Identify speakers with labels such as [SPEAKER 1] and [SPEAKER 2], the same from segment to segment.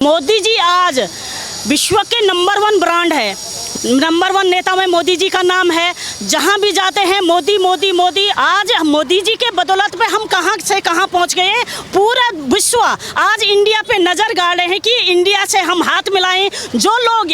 [SPEAKER 1] मोदी जी आज विश्व के नंबर 1 ब्रांड है, नंबर 1 नेता में मोदी जी का नाम है। जहां भी जाते हैं मोदी मोदी मोदी। आज मोदी जी के बदौलत पे हम कहां से कहां पहुंच गए। पूरा विश्व आज इंडिया पे नज़र गाड़ रहे हैं कि इंडिया से हम हाथ मिलाएं। जो लोग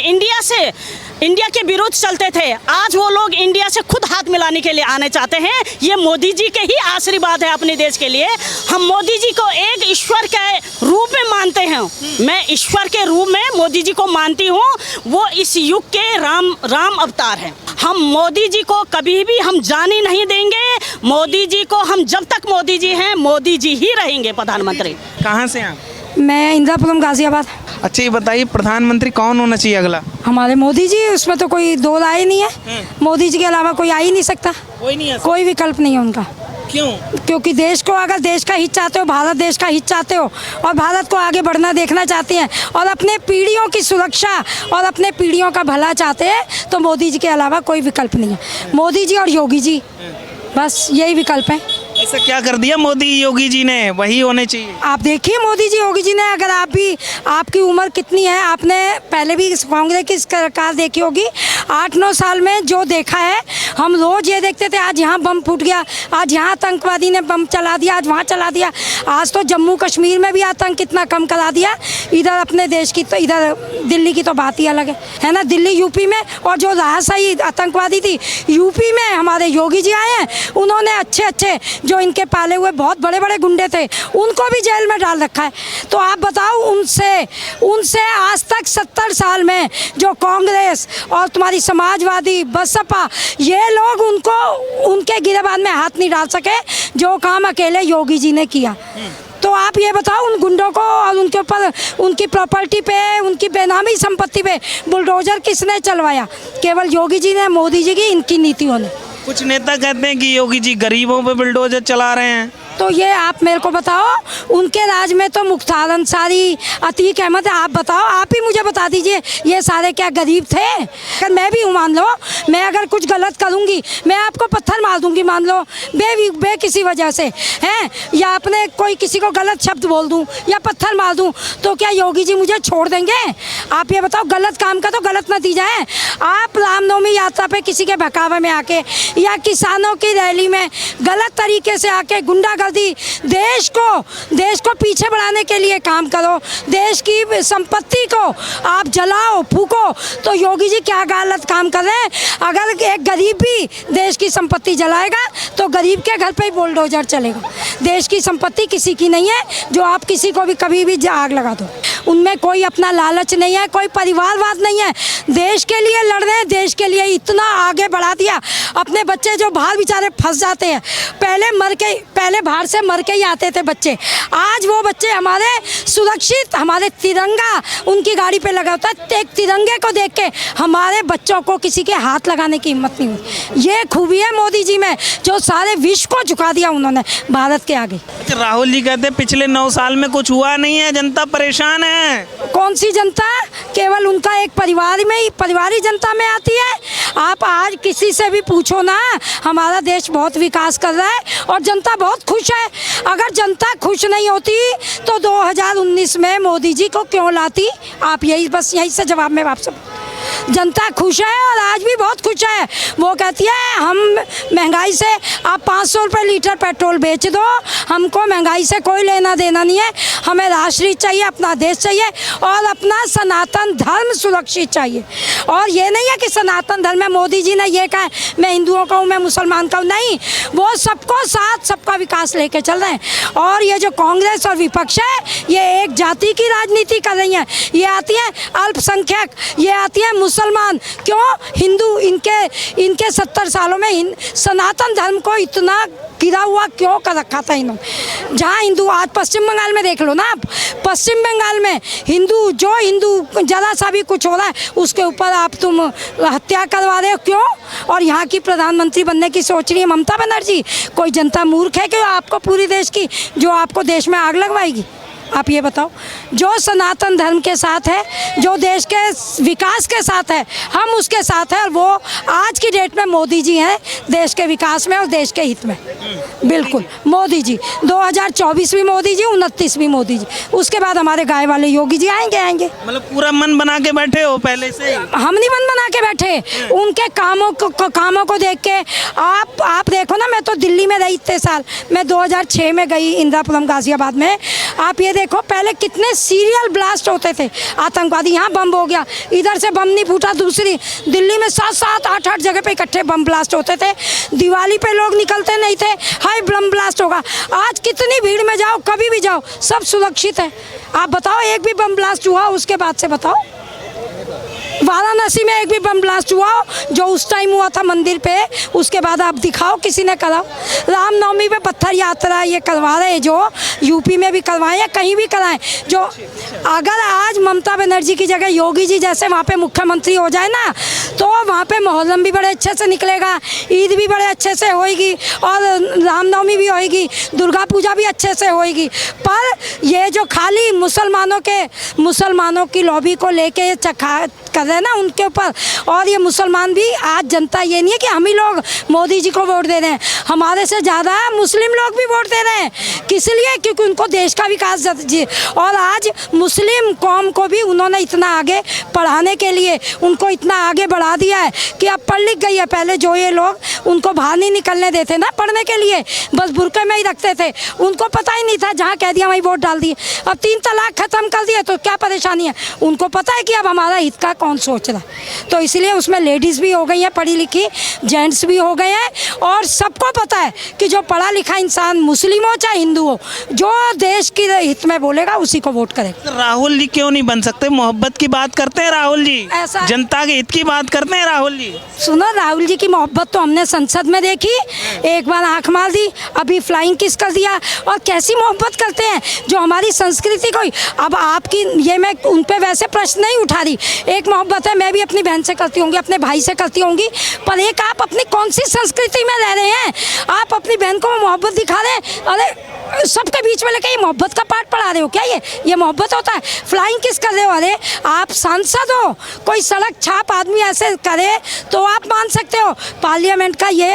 [SPEAKER 1] इंडिया के विरुद्ध चलते थे, आज वो लोग इंडिया से खुद हाथ मिलाने के लिए आने चाहते हैं। ये मोदी जी के ही आशीर्वाद है अपने देश के लिए। हम मोदी जी को एक ईश्वर के रूप में मानते हैं। मैं ईश्वर के रूप में मोदी जी को मानती हूँ। वो इस युग के राम अवतार हैं। हम मोदी जी को कभी भी हम जाने नहीं देंगे। मोदी जी को हम जब तक मोदी जी हैं, मोदी जी ही रहेंगे प्रधानमंत्री।
[SPEAKER 2] कहाँ से आप?
[SPEAKER 3] मैं इंदिरापुरम गाजियाबाद।
[SPEAKER 2] अच्छा, ये बताइए प्रधानमंत्री कौन होना चाहिए अगला?
[SPEAKER 3] हमारे मोदी जी, उसमें तो कोई दो राय नहीं है। मोदी जी के अलावा कोई आ ही नहीं सकता। कोई विकल्प नहीं है उनका।
[SPEAKER 2] क्यों?
[SPEAKER 3] क्योंकि देश को अगर देश का हित चाहते हो, भारत देश का हित चाहते हो और भारत को आगे बढ़ना देखना चाहते हैं और अपने पीढ़ियों की सुरक्षा और अपने पीढ़ियों का भला चाहते हैं, तो मोदी जी के अलावा कोई विकल्प नहीं है। मोदी जी और योगी जी, बस यही विकल्प है।
[SPEAKER 2] ऐसा क्या कर दिया मोदी योगी जी ने? वही होने चाहिए।
[SPEAKER 3] आप देखिए मोदी जी योगी जी ने, अगर आप भी, आपकी उम्र कितनी है, आपने पहले भी कांग्रेस की सरकार देखी होगी। 8-9 साल में जो देखा है, हम रोज ये देखते थे आज यहाँ बम फूट गया, आज यहाँ आतंकवादी ने बम चला दिया, आज वहाँ चला दिया। आज तो जम्मू कश्मीर में भी आतंक कितना कम करा दिया। इधर अपने देश की तो, इधर दिल्ली की तो बात ही अलग है ना। दिल्ली यूपी में, और जो राहसाई आतंकवादी थी यूपी में, हमारे योगी जी आए हैं। उन्होंने अच्छे जो इनके पाले हुए बहुत बड़े बड़े गुंडे थे, उनको भी जेल में डाल रखा है। तो आप बताओ, उनसे आज तक 70 साल में जो कांग्रेस और तुम्हारी समाजवादी बसपा, ये लोग उनके गिरेबान में हाथ नहीं डाल सके जो काम अकेले योगी जी ने किया। तो आप ये बताओ, उन गुंडों को और उनके ऊपर, उनकी प्रॉपर्टी पे, उनकी बेनामी संपत्ति पे बुलडोजर किसने चलवाया? केवल योगी जी ने, मोदी जी की, इनकी नीतियों ने।
[SPEAKER 2] कुछ नेता कहते हैं कि योगी जी गरीबों पे बुलडोजर चला रहे हैं।
[SPEAKER 3] तो ये आप मेरे को बताओ, उनके राज में तो मुख्तार अंसारी, अतीक अहमद, आप बताओ, आप ही मुझे बता दीजिए, ये सारे क्या गरीब थे? अगर मैं भी हूँ, मान लो मैं अगर कुछ गलत करूँगी, मैं आपको पत्थर मार दूँगी, मान लो बे किसी वजह से हैं, या अपने कोई किसी को गलत शब्द बोल दूँ या पत्थर मार दूँ, तो क्या योगी जी मुझे छोड़ देंगे? आप ये बताओ, गलत काम का तो गलत नतीजा है। आप रामनवमी यात्रा पे किसी के बहकावे में आके या किसानों की रैली में गलत तरीके से आके गुंडागर्दी, देश को पीछे बढ़ाने के लिए काम करो, देश की संपत्ति को आप जलाओ फूको, तो योगी जी क्या गलत काम कर रहे हैं? अगर एक गरीब भी देश की संपत्ति जलाएगा तो गरीब के घर पे ही बुलडोजर चलेगा। देश की संपत्ति किसी की नहीं है जो आप किसी को भी कभी भी आग लगा दो। उनमें कोई अपना लालच नहीं है, कोई परिवारवाद नहीं है। देश के लिए लड़ रहे हैं, देश के लिए इतना आगे बढ़ा दिया। अपने बच्चे जो बाहर बेचारे फंस जाते हैं, पहले बाहर से मर के ही आते थे बच्चे, आज वो बच्चे हमारे सुरक्षित, हमारे तिरंगा उनकी गाड़ी पे लगा होता है। एक तिरंगे को देख के हमारे बच्चों को किसी के हाथ लगाने की हिम्मत नहीं हुई। ये खूबी है मोदी जी में, जो सारे विश्व को झुका दिया उन्होंने भारत के आगे।
[SPEAKER 2] राहुल जी कहते हैं पिछले 9 साल में कुछ हुआ नहीं है, जनता परेशान है।
[SPEAKER 3] कौन सी जनता? केवल उनका एक परिवार में ही, परिवारी जनता में आती है। आप आज किसी से भी पूछो ना, हमारा देश बहुत विकास कर रहा है और जनता बहुत खुश है। अगर जनता खुश नहीं होती तो 2019 में मोदी जी को क्यों लाती? आप यही से जवाब में आपसे, जनता खुश है और आज भी बहुत खुश है। वो कहती है हम महंगाई से, आप 500 रुपये लीटर पेट्रोल बेच दो, हमको महंगाई से कोई लेना देना नहीं है। हमें राष्ट्र चाहिए, अपना देश चाहिए और अपना सनातन धर्म सुरक्षित चाहिए। और ये नहीं है कि सनातन धर्म में मोदी जी ने ये कहा मैं हिंदुओं का हूँ, मैं मुसलमान का हूँ, नहीं, वो सबको साथ, सबका विकास लेके चल रहे हैं। और ये जो कांग्रेस और विपक्ष है, ये एक जाति की राजनीति कर रही है। ये आती है अल्पसंख्यक, ये आती है मुसलमान, क्यों? हिंदू, इनके 70 सालों में सनातन धर्म को इतना गिरा हुआ क्यों कर रखा था इन्होंने? जहाँ हिंदू, आज पश्चिम बंगाल में देख लो ना आप, पश्चिम बंगाल में हिंदू जरा सा भी कुछ हो रहा है उसके ऊपर आप तुम हत्या करवा रहे हो, क्यों? और यहाँ की प्रधानमंत्री बनने की सोच रही है ममता बनर्जी। कोई जनता मूर्ख है कि आपको पूरी देश की, जो आपको देश में आग लगवाएगी? आप ये बताओ, जो सनातन धर्म के साथ है, जो देश के विकास के साथ है, हम उसके साथ हैं। और वो आज की डेट में मोदी जी हैं देश के विकास में और देश के हित में। बिल्कुल मोदी जी, 2024 भी मोदी जी, 29 भी मोदी जी, उसके बाद हमारे गाय वाले योगी जी आएंगे।
[SPEAKER 2] मतलब पूरा मन बना के बैठे हो पहले से ही?
[SPEAKER 3] हम नहीं मन बना के बैठे, उनके कामों को देख के। आप देखो ना, मैं तो दिल्ली में रही इतने साल, मैं 2006 में गई इंदिरापुरम गाजियाबाद में। आप ये देखो, पहले कितने सीरियल ब्लास्ट होते थे आतंकवादी, यहाँ बम हो गया, इधर से बम नहीं फूटा, दूसरी दिल्ली में 7-7, 8-8 जगह पे इकट्ठे बम ब्लास्ट होते थे। दिवाली पे लोग निकलते नहीं थे, हाई बम ब्लास्ट होगा। आज कितनी भीड़ में जाओ, कभी भी जाओ, सब सुरक्षित है। आप बताओ, एक भी बम ब्लास्ट हुआ उसके बाद से बताओ? वाराणसी में एक भी बम ब्लास्ट हुआ जो उस टाइम हुआ था मंदिर पे, उसके बाद आप दिखाओ किसी ने करा? रामनवमी पे पत्थर यात्रा ये करवा रहे हैं, जो यूपी में भी करवाएं या कहीं भी कराएं। जो अगर आज ममता बनर्जी की जगह योगी जी जैसे वहाँ पे मुख्यमंत्री हो जाए ना, तो वहाँ पे मोहर्रम भी बड़े अच्छे से निकलेगा, ईद भी बड़े अच्छे से होएगी, और रामनवमी भी होएगी, दुर्गा पूजा भी अच्छे से होएगी। पर ये जो खाली मुसलमानों की लॉबी को लेके चखा कर रहे हैं ना उनके ऊपर, और ये मुसलमान भी, आज जनता ये नहीं है कि हम ही लोग मोदी जी को वोट दे रहे हैं, हमारे से ज़्यादा मुस्लिम लोग भी वोट दे रहे हैं। किस लिए? क्योंकि उनको देश का विकास जी, और आज मुस्लिम कौम को भी उन्होंने इतना आगे पढ़ाने के लिए उनको इतना आगे बढ़ा दिया है कि अब पढ़ लिख गई है। पहले जो ये लोग उनको बाहर नहीं निकलने देते ना पढ़ने के लिए, बस बुरके में ही रखते थे, उनको पता ही नहीं था, जहाँ कह दिया वहीं वोट डाल दिए। अब 3 तलाक खत्म कर दिए तो क्या परेशानी है? उनको पता है कि अब हमारा हित का कौन सोच रहा है। तो इसलिए उसमें लेडीज़ भी हो गई हैं पढ़ी लिखी, जेंट्स भी हो गए हैं, और सबको पता है कि जो पढ़ा लिखा इंसान मुस्लिम हो चाहे हिंदू हो, जो देश के हित में बोलेगा उसी को वोट करेगा।
[SPEAKER 2] राहुल जी क्यों नहीं बन सकते? मोहब्बत की बात करते हैं राहुल जी,
[SPEAKER 3] ऐसा
[SPEAKER 2] जनता के हित की बात करते हैं राहुल जी।
[SPEAKER 3] सुनो, राहुल जी की मोहब्बत तो हमने संसद में देखी, एक बार आंख मार दी, अभी फ्लाइंग किस कर दिया, और कैसी मोहब्बत करते हैं जो हमारी संस्कृति को। अब आपकी ये, मैं उन पे वैसे प्रश्न नहीं उठा रही, एक मोहब्बत है, मैं भी अपनी बहन से करती होंगी, अपने भाई से करती होंगी, पर एक आप अपनी कौन सी संस्कृति में रह रहे हैं? आप अपनी बहन को मोहब्बत दिखा रहे हैं, अरे सबके बीच में लेके ये मोहब्बत का पाठ पढ़ा रहे हो क्या? ये मोहब्बत होता है? फ्लाइंग किस कर रहे हो? अरे आप सांसद हो, कोई सड़क छाप आदमी ऐसे करे तो आप मान सकते हो, पार्लियामेंट का ये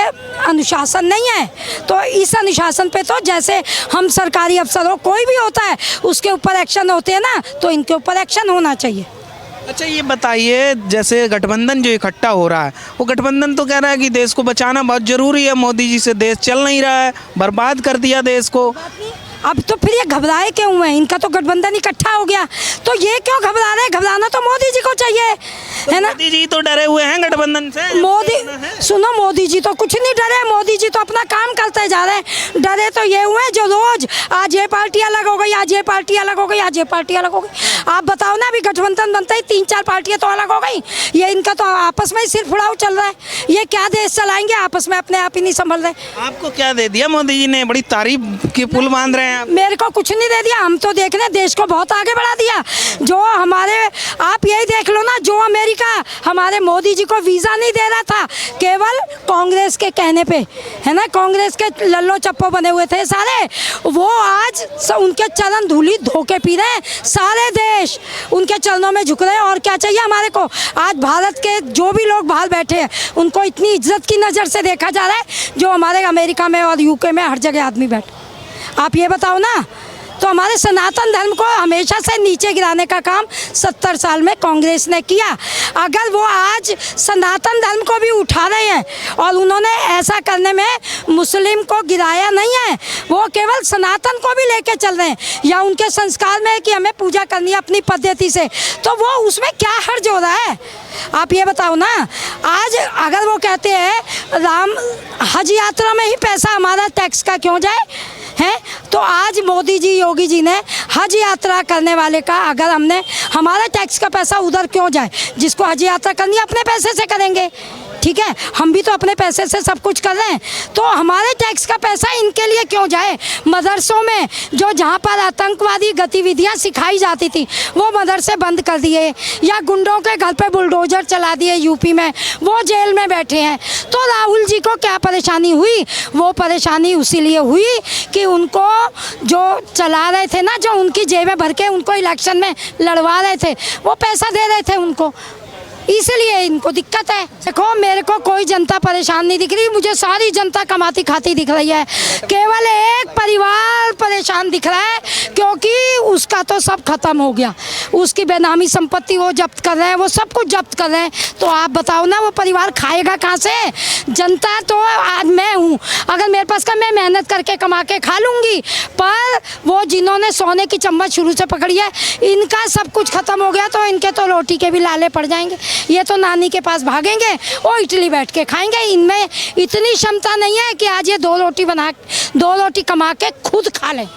[SPEAKER 3] अनुशासन नहीं है। तो इस अनुशासन पे तो जैसे हम सरकारी अफसर हो, कोई भी होता है उसके ऊपर एक्शन होते हैं ना, तो इनके ऊपर एक्शन होना चाहिए।
[SPEAKER 2] अच्छा ये बताइए, जैसे गठबंधन जो इकट्ठा हो रहा है, वो गठबंधन तो कह रहा है कि देश को बचाना बहुत ज़रूरी है, मोदी जी से देश चल नहीं रहा है, बर्बाद कर दिया देश को।
[SPEAKER 3] अब तो फिर ये घबराए क्यों हुए? इनका तो गठबंधन इकट्ठा हो गया, तो ये क्यों घबरा रहे? घबराना तो मोदी जी को चाहिए,
[SPEAKER 2] तो
[SPEAKER 3] है ना?
[SPEAKER 2] मोदी जी तो डरे हुए हैं गठबंधन से।
[SPEAKER 3] सुनो, मोदी जी तो कुछ नहीं डरे, मोदी जी तो अपना काम करते जा रहे हैं। डरे तो ये हुए जो रोज आज ये पार्टी अलग हो गई, आज ये पार्टी अलग हो गई, आज ये पार्टी अलग हो गई। आप बताओ ना, अभी गठबंधन बनते ही 3-4 पार्टियां तो अलग हो गई। ये इनका तो आपस में ही सिर फुड़ाव चल रहा है, ये क्या देश चलाएंगे? आपस में अपने आप ही नहीं संभल रहे।
[SPEAKER 2] आपको क्या दे दिया मोदी जी ने? बड़ी तारीफ के पुल बांध रहे हैं आप।
[SPEAKER 3] मेरे को कुछ नहीं दे दिया, हम तो देख रहे देश को बहुत आगे बढ़ा दिया। जो हमारे, आप यही देख लो ना, जो अमेरिका हमारे मोदी जी को वीज़ा नहीं दे रहा था, केवल कांग्रेस के कहने पे, है ना, कांग्रेस के लल्लो चप्पो बने हुए थे सारे, वो आज उनके चरण धूली धोके पी रहे हैं, सारे देश उनके चरणों में झुक रहे हैं। और क्या चाहिए हमारे को? आज भारत के जो भी लोग बाहर बैठे हैं उनको इतनी इज्जत की नज़र से देखा जा रहा है, जो हमारे अमेरिका में और यूके में हर जगह आदमी बैठे। आप ये बताओ ना, तो हमारे सनातन धर्म को हमेशा से नीचे गिराने का काम 70 साल में कांग्रेस ने किया। अगर वो आज सनातन धर्म को भी उठा रहे हैं, और उन्होंने ऐसा करने में मुस्लिम को गिराया नहीं है, वो केवल सनातन को भी लेके चल रहे हैं, या उनके संस्कार में है कि हमें पूजा करनी है अपनी पद्धति से, तो वो उसमें क्या हर्ज हो रहा है? आप ये बताओ ना। आज अगर वो कहते हैं राम हज यात्रा में ही पैसा हमारा टैक्स का क्यों जाए है, तो आज मोदी जी, योगी जी ने हज यात्रा करने वाले का, अगर हमने हमारा टैक्स का पैसा उधर क्यों जाए? जिसको हज यात्रा करनी है अपने पैसे से करेंगे, ठीक है, हम भी तो अपने पैसे से सब कुछ कर रहे हैं, तो हमारे टैक्स का पैसा इनके लिए क्यों जाए? मदरसों में जो जहाँ पर आतंकवादी गतिविधियाँ सिखाई जाती थी वो मदरसे बंद कर दिए, या गुंडों के घर पे बुलडोजर चला दिए यूपी में, वो जेल में बैठे हैं। तो राहुल जी को क्या परेशानी हुई? वो परेशानी उसीलिए हुई कि उनको जो चला रहे थे ना, जो उनकी जेबें भर के उनको इलेक्शन में लड़वा रहे थे, वो पैसा दे रहे थे उनको, इसलिए इनको दिक्कत है। देखो, मेरे को कोई जनता परेशान नहीं दिख रही, मुझे सारी जनता कमाती खाती दिख रही है। केवल एक परिवार परेशान दिख रहा है, क्योंकि उसका तो सब खत्म हो गया, उसकी बेनामी संपत्ति वो जब्त कर रहे हैं, वो सब कुछ जब्त कर रहे हैं। तो आप बताओ ना, वो परिवार खाएगा कहाँ से? जनता तो आज मैं हूँ, अगर मेरे पास का मैं मेहनत करके कमा के खा लूँगी, पर वो जिन्होंने सोने की चम्मच शुरू से पकड़ी है, इनका सब कुछ खत्म हो गया, तो इनके तो रोटी के भी लाले पड़ जाएंगे। ये तो नानी के पास भागेंगे, वो इडली बैठ के खाएंगे। इनमें इतनी क्षमता नहीं है कि आज ये दो रोटी कमा के खुद खा लें।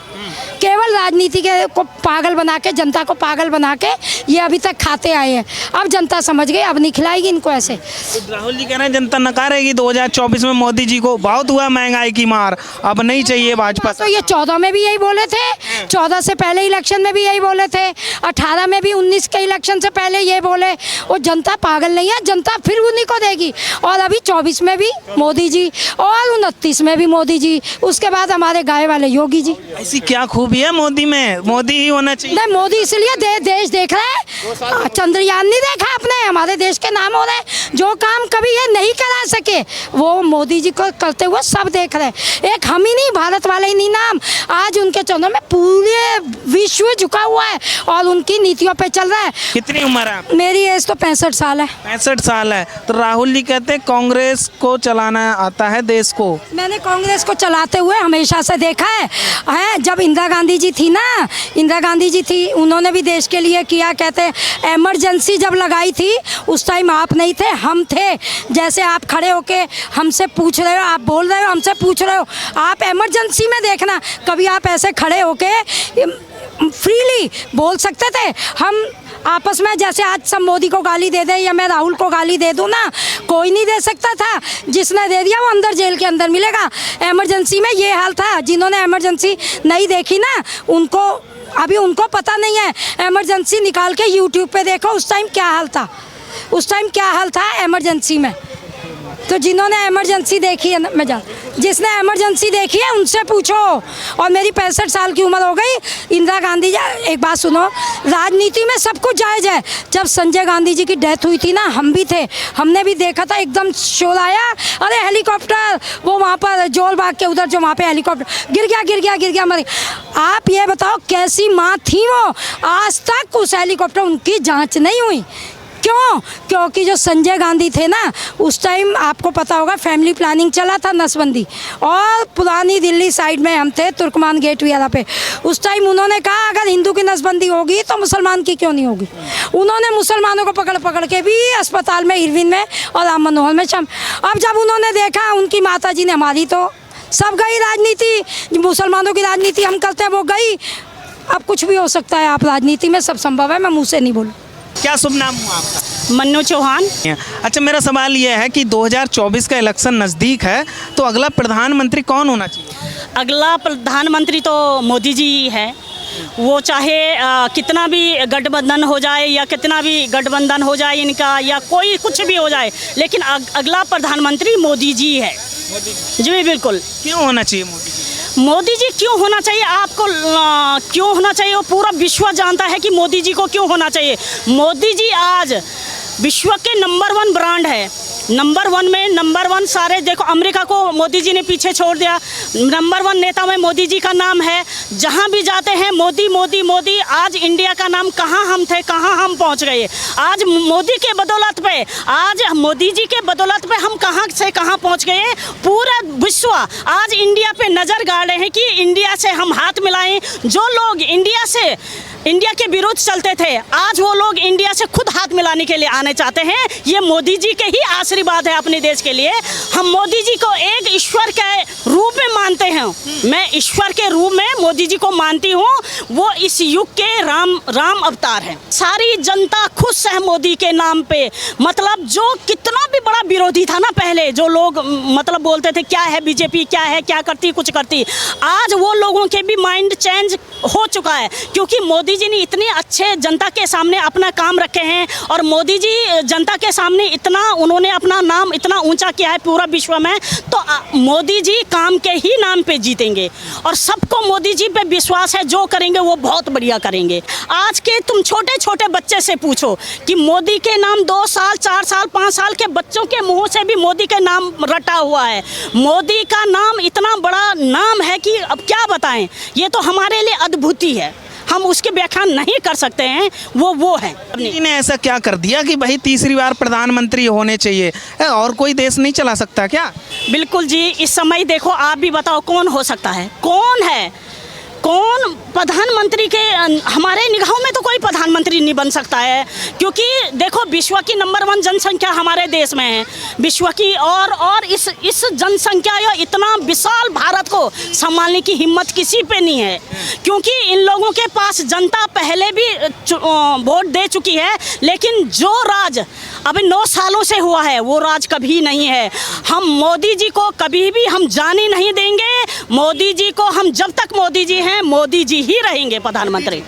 [SPEAKER 3] केवल राजनीति के को पागल बना के, जनता को पागल बना के ये अभी तक खाते आए हैं। अब जनता समझ गई, अब नहीं खिलाएगी इनको ऐसे।
[SPEAKER 2] तो राहुल जी कह रहे हैं जनता नकारेगी 2024 में मोदी जी को, बहुत हुआ महंगाई की मार, अब नहीं चाहिए भाजपा।
[SPEAKER 3] तो ये 14 में भी यही बोले थे, 14 से पहले इलेक्शन में भी यही बोले थे, 18 में भी, 19 के इलेक्शन से पहले ये बोले। वो जनता पागल नहीं है, जनता फिर उन्हीं को देगी। और अभी 24 में भी मोदी जी, और 29 में भी मोदी जी, उसके बाद हमारे गाय वाले योगी जी।
[SPEAKER 2] ऐसी क्या खूबी है मोदी में? मोदी ही होना चाहिए।
[SPEAKER 3] नहीं, मोदी इसलिए देश देख रहा है, चंद्रयान नहीं देखा अपने, हमारे देश के नाम हो रहे हैं। जो काम कभी ये नहीं करा सके वो मोदी जी को करते हुए सब देख रहे हैं। एक हम ही नहीं, भारत वाले ही नहीं नाम, आज उनके चरणों में पूरे विश्व झुका हुआ है और उनकी नीतियों पे चल रहा है।
[SPEAKER 2] कितनी उम्र है आपकी?
[SPEAKER 3] मेरी एज तो 65 साल है।
[SPEAKER 2] 65 साल है। तो राहुल जी कहते हैं कांग्रेस को चलाना आता है देश को।
[SPEAKER 3] मैंने कांग्रेस को चलाते हुए हमेशा से देखा है। जब इंदिरा गांधी जी थी ना, इंदिरा गांधी जी थी, उन्होंने भी देश के लिए किया। कहते हैं इमरजेंसी जब लगाई थी उस टाइम आप नहीं थे, हम थे। जैसे आप खड़े होके हमसे पूछ रहे हो, आप बोल रहे हो, हमसे पूछ रहे हो, आप इमरजेंसी में देखना कभी आप ऐसे खड़े होके फ्रीली बोल सकते थे। हम आपस में जैसे आज सब मोदी को गाली दे दे या मैं राहुल को गाली दे दूं ना, कोई नहीं दे सकता था। जिसने दे दिया वो अंदर जेल के अंदर मिलेगा। इमरजेंसी में ये हाल था। जिन्होंने इमरजेंसी नहीं देखी ना, उनको अभी उनको पता नहीं है। इमरजेंसी निकाल के यूट्यूब पे देखो उस टाइम क्या हाल था, उस टाइम क्या हाल था इमरजेंसी में। तो जिन्होंने इमरजेंसी देखी है, मैं जान, जिसने इमरजेंसी देखी है उनसे पूछो। और मेरी 65 साल की उम्र हो गई। इंदिरा गांधी जी, एक बात सुनो, राजनीति में सब कुछ जायज़ है। जब संजय गांधी जी की डेथ हुई थी ना, हम भी थे, हमने भी देखा था, एकदम शोर आया, अरे हेलीकॉप्टर, वो वहाँ पर जोल बाग के उधर जो वहाँ पे हेलीकॉप्टर गिर गया मर। आप ये बताओ कैसी माँ थी वो? आज तक उस हेलीकॉप्टर उनकी जाँच नहीं हुई। क्यों? क्योंकि जो संजय गांधी थे ना, उस टाइम आपको पता होगा फैमिली प्लानिंग चला था, नसबंदी, और पुरानी दिल्ली साइड में हम थे, तुर्कमान गेट वगैरह पे। उस टाइम उन्होंने कहा अगर हिंदू की नसबंदी होगी तो मुसलमान की क्यों नहीं होगी। उन्होंने मुसलमानों को पकड़ के भी अस्पताल में, इरविन में और राम मनोहर में शाम। अब जब उन्होंने देखा उनकी माता जी ने, हमारी तो सब गई राजनीति, मुसलमानों की राजनीति हम करते हैं वो गई। अब कुछ भी हो सकता है, आप राजनीति में सब संभव है, मैं मुँह से नहीं बोलूँ।
[SPEAKER 2] क्या शुभ नाम हुआ आपका?
[SPEAKER 1] मन्नू चौहान।
[SPEAKER 2] अच्छा, मेरा सवाल यह है कि 2024 का इलेक्शन नज़दीक है, तो अगला प्रधानमंत्री कौन होना चाहिए?
[SPEAKER 1] अगला प्रधानमंत्री तो मोदी जी है। वो चाहे कितना भी गठबंधन हो जाए या कितना भी गठबंधन हो जाए इनका, या कोई कुछ भी हो जाए, लेकिन अगला प्रधानमंत्री मोदी जी है। जी बिल्कुल।
[SPEAKER 2] क्यों होना चाहिए मोदी जी?
[SPEAKER 1] मोदी जी क्यों होना चाहिए? आपको क्यों होना चाहिए वो पूरा विश्व जानता है कि मोदी जी को क्यों होना चाहिए। मोदी जी आज विश्व के नंबर 1 ब्रांड है। नंबर 1 में नंबर 1 सारे देखो, अमेरिका को मोदी जी ने पीछे छोड़ दिया। नंबर 1 नेता में मोदी जी का नाम है। जहाँ भी जाते हैं मोदी मोदी मोदी। आज इंडिया का नाम कहाँ हम थे, कहाँ हम पहुँच गए। आज मोदी के बदौलत पे, आज मोदी जी के बदौलत पे हम कहाँ से कहाँ पहुँच गए। पूरा विश्व आज इंडिया पे नज़र गाड़े हैं कि इंडिया से हम हाथ मिलाएं। जो लोग इंडिया के विरुद्ध चलते थे, आज वो लोग इंडिया से खुद हाथ मिलाने के लिए आने चाहते हैं। ये मोदी जी के ही आशीर्वाद है अपने देश के लिए। हम मोदी जी को एक ईश्वर के रूप रूप में मानते हैं, मैं ईश्वर के रूप में मोदी जी को मानती हूँ। वो इस युग के राम अवतार हैं। सारी जनता खुश है मोदी के नाम पे। मतलब जो कितना भी बड़ा विरोधी था ना पहले, जो लोग मतलब बोलते थे क्या है बीजेपी, क्या है, क्या करती, कुछ करती, आज वो लोगों के भी माइंड चेंज हो चुका है, क्योंकि मोदी जी ने इतने अच्छे जनता के सामने अपना काम रखे हैं। और मोदी जी जनता के सामने इतना उन्होंने अपना नाम इतना ऊंचा किया है पूरा विश्व में, तो मोदी जी काम के ही नाम पे जीतेंगे। और सबको मोदी जी पे विश्वास है, जो करेंगे वो बहुत बढ़िया करेंगे। आज के तुम छोटे छोटे बच्चे से पूछो कि मोदी के नाम 2 साल 4 साल 5 साल के बच्चों के मुंह से भी मोदी के नाम रटा हुआ है। मोदी का नाम इतना बड़ा नाम है कि अब क्या बताएं, ये तो हमारे लिए अद्भुति है, हम उसकी व्याख्या नहीं कर सकते हैं। वो है।
[SPEAKER 2] मोदी ने ऐसा क्या कर दिया कि भाई तीसरी बार प्रधानमंत्री होने चाहिए? और कोई देश नहीं चला सकता क्या?
[SPEAKER 1] बिल्कुल जी, इस समय देखो, आप भी बताओ कौन हो सकता है, कौन है, कौन प्रधानमंत्री के? हमारे निगाहों में तो कोई प्रधानमंत्री नहीं बन सकता है, क्योंकि देखो विश्व की नंबर 1 जनसंख्या हमारे देश में है, विश्व की। और इस जनसंख्या या इतना विशाल भारत को संभालने की हिम्मत किसी पे नहीं है, क्योंकि इन लोगों के पास जनता पहले भी वोट दे चुकी है, लेकिन जो राज अभी 9 सालों से हुआ है वो राज कभी नहीं है। हम मोदी जी को कभी भी हम जाने नहीं देंगे। मोदी जी को हम, जब तक मोदी जी हैं, मोदी जी ही रहेंगे प्रधानमंत्री।